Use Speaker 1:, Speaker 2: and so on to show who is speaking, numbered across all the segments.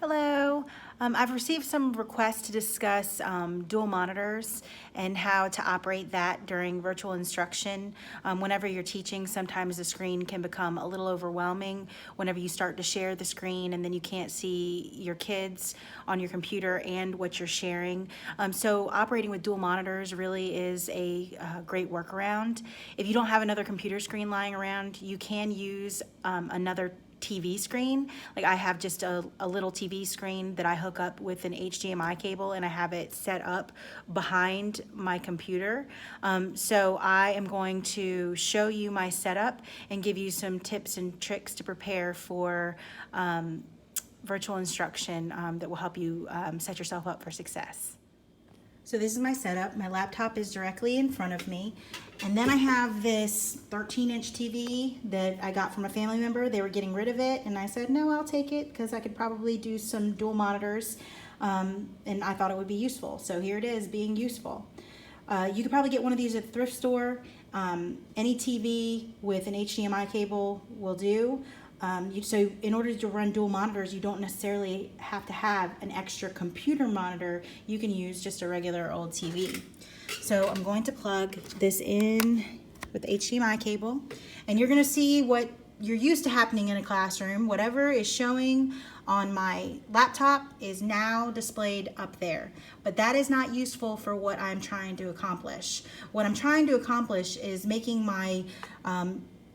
Speaker 1: Hello. I've received some requests to discuss dual monitors and how to operate that during virtual instruction. Whenever you're teaching, sometimes the screen can become a little overwhelming whenever you start to share the screen and then you can't see your kids on your computer and what you're sharing. So operating with dual monitors really is a great workaround. If you don't have another computer screen lying around, you can use another TV screen. Like I have just a little TV screen that I hook up with an HDMI cable and I have it set up behind my computer. So I am going to show you my setup and give you some tips and tricks to prepare for virtual instruction that will help you set yourself up for success. So this is my setup. My laptop is directly in front of me. And then I have this 13-inch TV that I got from a family member. They were getting rid of it, and I said, no, I'll take it because I could probably do some dual monitors, and I thought it would be useful. So here it is, being useful. You could probably get one of these at the thrift store. Any TV with an HDMI cable will do. So in order to run dual monitors, you don't necessarily have to have an extra computer monitor. You can use just a regular old TV. So I'm going to plug this in with the HDMI cable, and you're going to see what you're used to happening in a classroom. Whatever is showing on my laptop is now displayed up there, but that is not useful for what I'm trying to accomplish. What I'm trying to accomplish is making my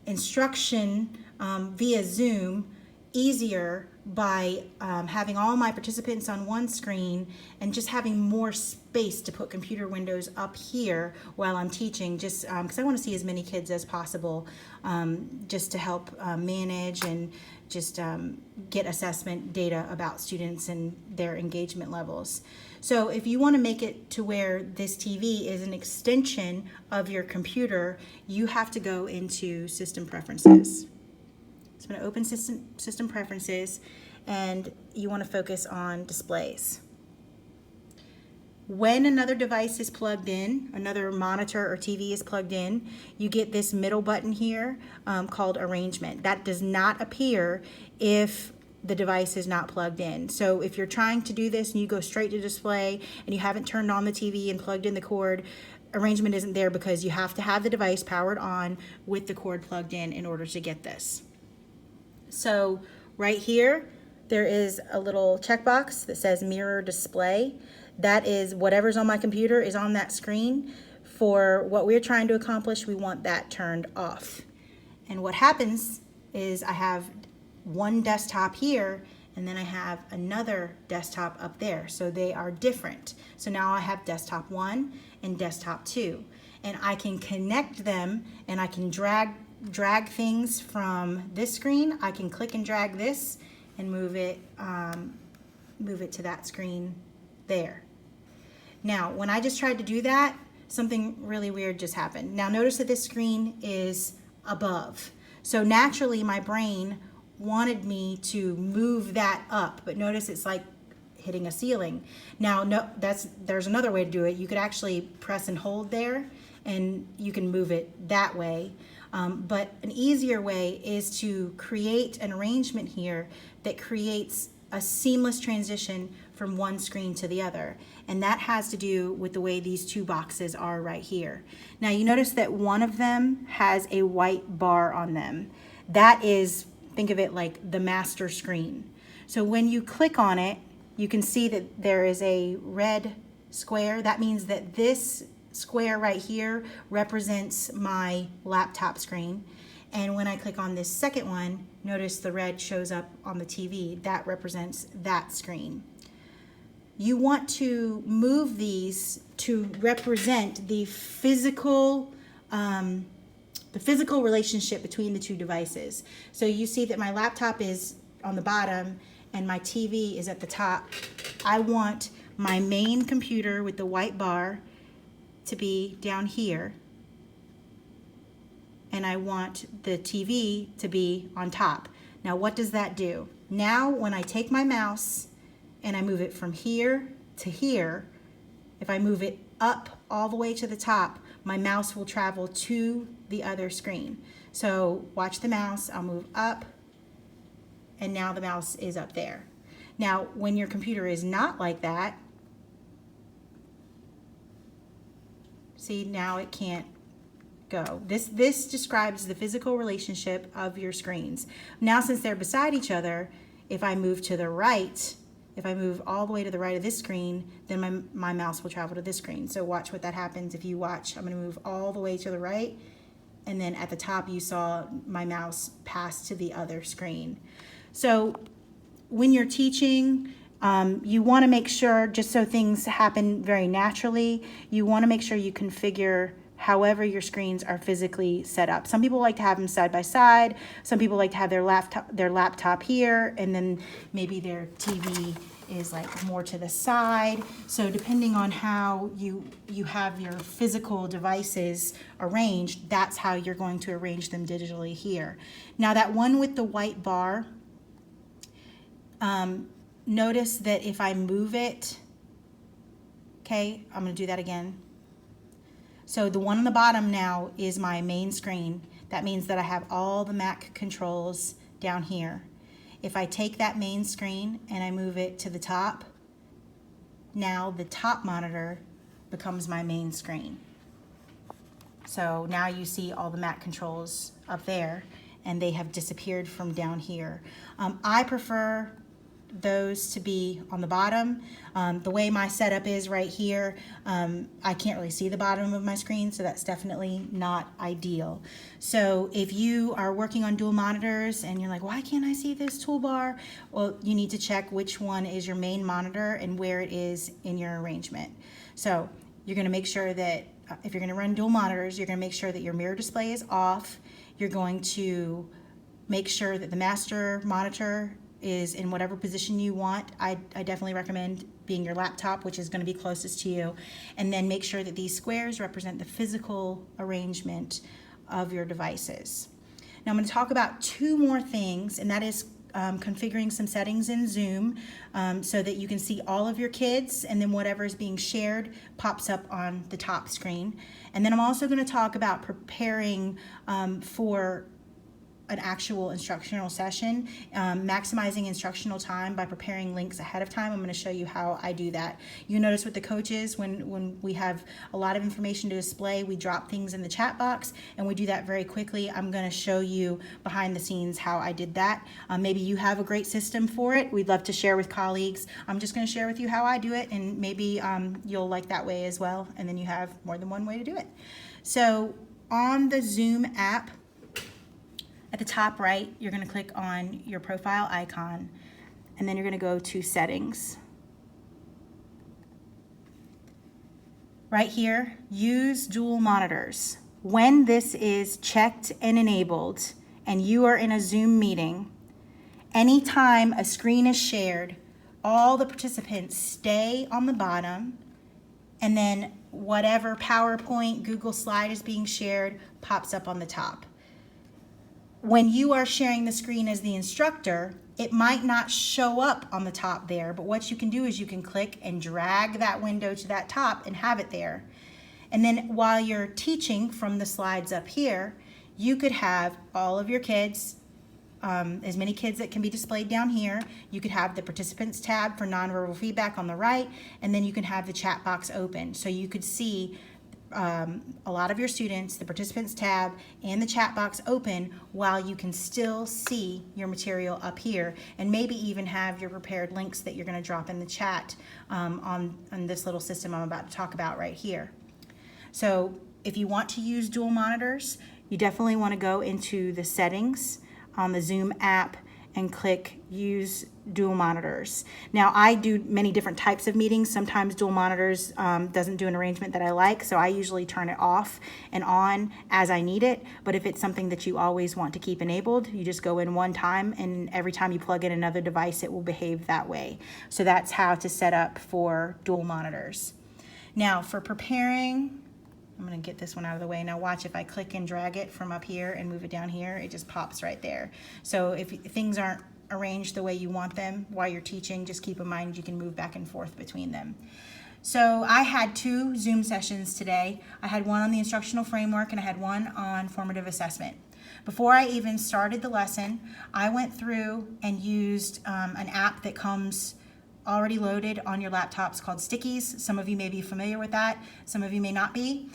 Speaker 1: instruction via Zoom easier by having all my participants on one screen and just having more space to put computer windows up here while I'm teaching, just because I want to see as many kids as possible, just to help manage and just get assessment data about students and their engagement levels. So if you want to make it to where this TV is an extension of your computer, you have to go into System Preferences. So I'm going to open system Preferences, and you want to focus on Displays. When another device is plugged in, another monitor or TV is plugged in, you get this middle button here called Arrangement. That does not appear if the device is not plugged in. So if you're trying to do this and you go straight to Display and you haven't turned on the TV and plugged in the cord, Arrangement isn't there because you have to have the device powered on with the cord plugged in order to get this. So right here, there is a little checkbox that says Mirror Display. That is whatever's on my computer is on that screen. For what we're trying to accomplish, we want that turned off. And what happens is I have one desktop here, and then I have another desktop up there. So they are different. So now I have desktop 1 and desktop 2. And I can connect them, and I can drag things from this screen. I can click and drag this and move it to that screen there. Now, when I just tried to do that, something really weird just happened. Now notice that this screen is above. So naturally my brain wanted me to move that up, but notice it's like hitting a ceiling. Now, no, there's another way to do it. You could actually press and hold there, and you can move it that way. But an easier way is to create an arrangement here that creates a seamless transition from one screen to the other. And that has to do with the way these two boxes are right here. Now you notice that one of them has a white bar on them. That is, think of it like the master screen. So when you click on it, you can see that there is a red square. That means that this square right here represents my laptop screen, and when I click on this second one, notice the red shows up on the TV. That represents that screen. You want to move these to represent the physical relationship between the two devices. So you see that my laptop is on the bottom and my TV is at the top. I want my main computer with the white bar to be down here, and I want the TV to be on top. Now what does that do? Now when I take my mouse and I move it from here to here, if I move it up all the way to the top, my mouse will travel to the other screen. So watch the mouse, I'll move up, and now the mouse is up there. Now, when your computer is not like that, see, now it can't go. This describes the physical relationship of your screens. Now, since they're beside each other, if I move to the right, if I move all the way to the right of this screen, then my mouse will travel to this screen. So watch what that happens if you watch. I'm going to move all the way to the right, and then at the top you saw my mouse pass to the other screen. So when you're teaching, you want to make sure, just so things happen very naturally, you want to make sure you configure however your screens are physically set up. Some people like to have them side by side. Some people like to have their laptop here, and then maybe their TV is like more to the side. So depending on how you have your physical devices arranged, that's how you're going to arrange them digitally here. Now that one with the white bar, notice that if I move it, okay, I'm going to do that again. So the one on the bottom now is my main screen. That means that I have all the Mac controls down here. If I take that main screen and I move it to the top, now the top monitor becomes my main screen. So now you see all the Mac controls up there, and they have disappeared from down here. I prefer those to be on the bottom. The way my setup is right here, I can't really see the bottom of my screen, so that's definitely not ideal. So if you are working on dual monitors and you're like, why can't I see this toolbar? Well, you need to check which one is your main monitor and where it is in your arrangement. So you're going to make sure that if you're going to run dual monitors, you're going to make sure that your mirror display is off. You're going to make sure that the master monitor is in whatever position you want. I definitely recommend being your laptop, which is going to be closest to you. And then make sure that these squares represent the physical arrangement of your devices. Now I'm going to talk about two more things, and that is configuring some settings in Zoom so that you can see all of your kids, and then whatever is being shared pops up on the top screen. And then I'm also going to talk about preparing for an actual instructional session, maximizing instructional time by preparing links ahead of time. I'm going to show you how I do that. You notice with the coaches, when we have a lot of information to display, we drop things in the chat box, and we do that very quickly. I'm going to show you behind the scenes how I did that. Maybe you have a great system for it. We'd love to share with colleagues. I'm just going to share with you how I do it, and maybe you'll like that way as well, and then you have more than one way to do it. So on the Zoom app, at the top right, you're going to click on your profile icon, and then you're going to go to settings. Right here, use dual monitors. When this is checked and enabled and you are in a Zoom meeting, anytime a screen is shared, all the participants stay on the bottom, and then whatever PowerPoint, Google slide is being shared pops up on the top. When you are sharing the screen as the instructor, it might not show up on the top there, but what you can do is you can click and drag that window to that top and have it there. And then while you're teaching from the slides up here, you could have all of your kids, as many kids that can be displayed down here. You could have the participants tab for nonverbal feedback on the right, and then you can have the chat box open. So you could see a lot of your students, the participants tab, and the chat box open while you can still see your material up here, and maybe even have your prepared links that you're going to drop in the chat on this little system I'm about to talk about right here. So if you want to use dual monitors, you definitely want to go into the settings on the Zoom app and click use dual monitors. Now I do many different types of meetings. Sometimes dual monitors doesn't do an arrangement that I like, so I usually turn it off and on as I need it. But if it's something that you always want to keep enabled, you just go in one time, and every time you plug in another device, it will behave that way. So that's how to set up for dual monitors. Now for preparing, I'm going to get this one out of the way. Now watch, if I click and drag it from up here and move it down here, it just pops right there. So if things aren't arranged the way you want them while you're teaching, just keep in mind you can move back and forth between them. So I had 2 Zoom sessions today. I had one on the instructional framework, and I had one on formative assessment. Before I even started the lesson, I went through and used an app that comes already loaded on your laptops called Stickies. Some of you may be familiar with that. Some of you may not be.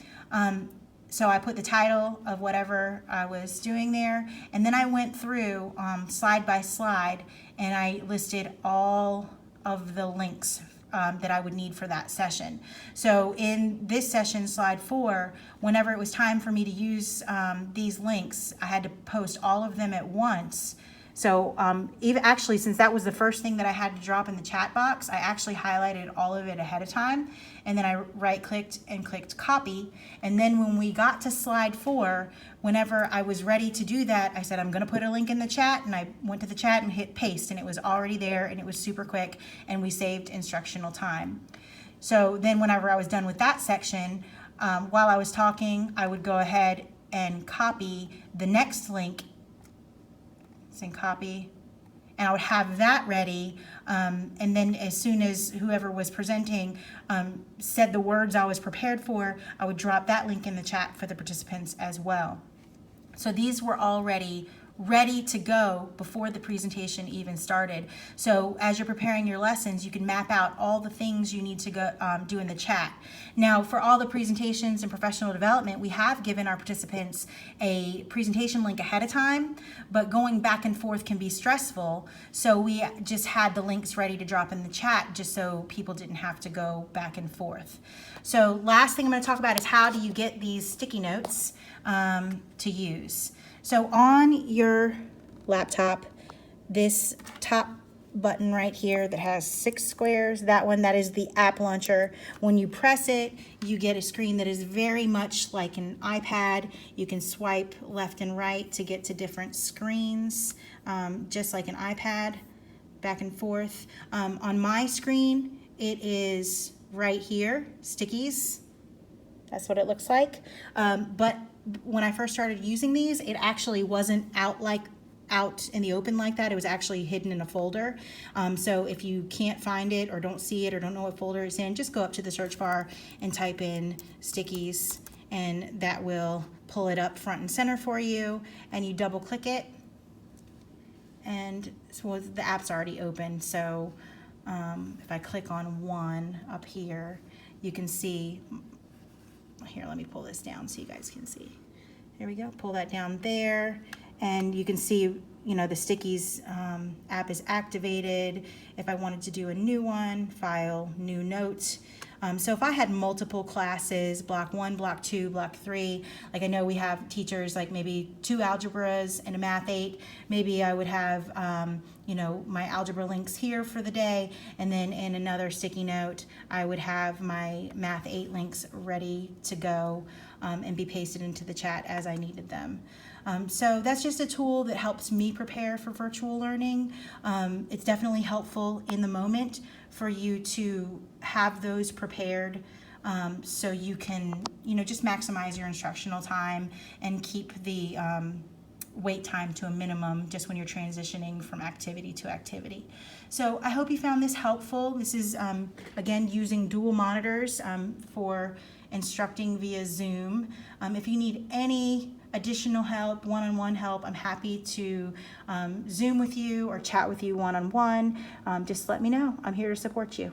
Speaker 1: So I put the title of whatever I was doing there, and then I went through slide by slide, and I listed all of the links that I would need for that session. So in this session, slide 4, whenever it was time for me to use these links, I had to post all of them at once. So even actually, since that was the first thing that I had to drop in the chat box, I actually highlighted all of it ahead of time, and then I right-clicked and clicked copy. And then when we got to slide 4, whenever I was ready to do that, I said, I'm going to put a link in the chat, and I went to the chat and hit paste, and it was already there, and it was super quick, and we saved instructional time. So then whenever I was done with that section, while I was talking, I would go ahead and copy the next link and copy, and I would have that ready, and then as soon as whoever was presenting said the words I was prepared for, I would drop that link in the chat for the participants as well. So these were already ready to go before the presentation even started. So as you're preparing your lessons, you can map out all the things you need to go do in the chat. Now, for all the presentations and professional development, we have given our participants a presentation link ahead of time, but going back and forth can be stressful. So we just had the links ready to drop in the chat just so people didn't have to go back and forth. So last thing I'm going to talk about is how do you get these sticky notes to use. So on your laptop, this top button right here that has 6 squares, that one, that is the app launcher. When you press it, you get a screen that is very much like an iPad. You can swipe left and right to get to different screens, just like an iPad, back and forth. On my screen, it is right here, Stickies. That's what it looks like. But when I first started using these, it actually wasn't out in the open like that. It was actually hidden in a folder. So if you can't find it or don't see it or don't know what folder it's in, just go up to the search bar and type in Stickies, and that will pull it up front and center for you, and you double click it, and so the app's already open. So if I click on one up here, you can see. Here, let me pull this down so you guys can see. There we go. Pull that down there, and you can see, you know, the Stickies app is activated. If I wanted to do a new one, file, new note. So if I had multiple classes, block 1, block 2, block 3, like I know we have teachers like maybe 2 algebras and a math 8, maybe I would have, you know, my algebra links here for the day, and then in another sticky note, I would have my math 8 links ready to go and be pasted into the chat as I needed them. So that's just a tool that helps me prepare for virtual learning. It's definitely helpful in the moment for you to have those prepared so you can, you know, just maximize your instructional time and keep the wait time to a minimum just when you're transitioning from activity to activity. So I hope you found this helpful. This is, again, using dual monitors for instructing via Zoom. If you need any additional help, one-on-one help, I'm happy to Zoom with you or chat with you one-on-one. Just let me know. I'm here to support you.